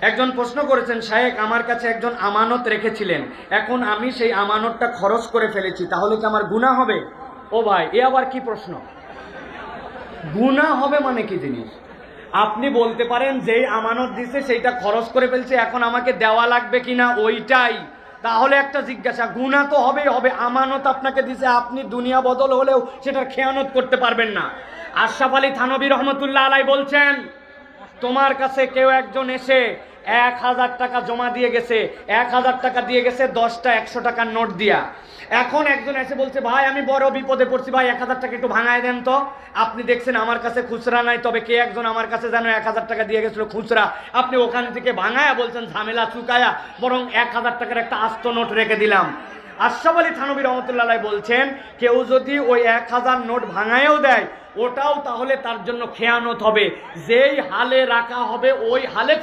একজন প্রশ্ন করেছেন, শায়েখ আমার কাছে একজন আমানত রেখেছিলেন, এখন আমি সেই আমানতটা খরচ করে ফেলেছি, তাহলে কি আমার গুনাহ হবে? ও ভাই, এ আবার কি প্রশ্ন? গুনাহ হবে মানে কি জিনিস? আপনি বলতে পারেন যেই আমানত দিছে সেইটা খরচ করে ফেলছে, এখন আমাকে দেওয়া লাগবে কিনা ওইটাই, তাহলে একটা জিজ্ঞাসা। গুনাহ তো হবেই হবে, আমানত আপনাকে দিছে, আপনি দুনিয়া বদল হলেও সেটার খেয়ানত করতে পারবেন না। আশরাফ আলী থানভী রহমতুল্লাহ আলাই বলছেন, তোমার কাছে কেউ একজন এসে 1000 টাকা জমা দিয়ে গেছে, 1000 টাকা দিয়ে গেছে 10টা 100 টাকার নোট দিয়া। এখন একজন এসে বলছে, ভাই আমি বড় বিপদে পড়ছি, ভাই 1000 টাকা একটু ভাঙায় দেন তো। আপনি দেখছেন আমার কাছে খুচরা নাই, তবে কে একজন আমার কাছে যেন 1000 টাকা দিয়ে গেছিল খুচরা, আপনি ওখান থেকে ভাঙায়া বলছেন ঝামেলা চুকায়া, বরং 1000 টাকার একটা আস্ত নোট রেখে দিলাম। আশরাফ আলী থানভী রহমতুল্লাহ আলাইহি বলছেন, কেউ যদি ওই 1000 নোট ভাঙায়ও দেয়, ওটাও তাহলে তার জন্য খেয়ানত হবে, যেই হালে রাখা হবে ওই হালে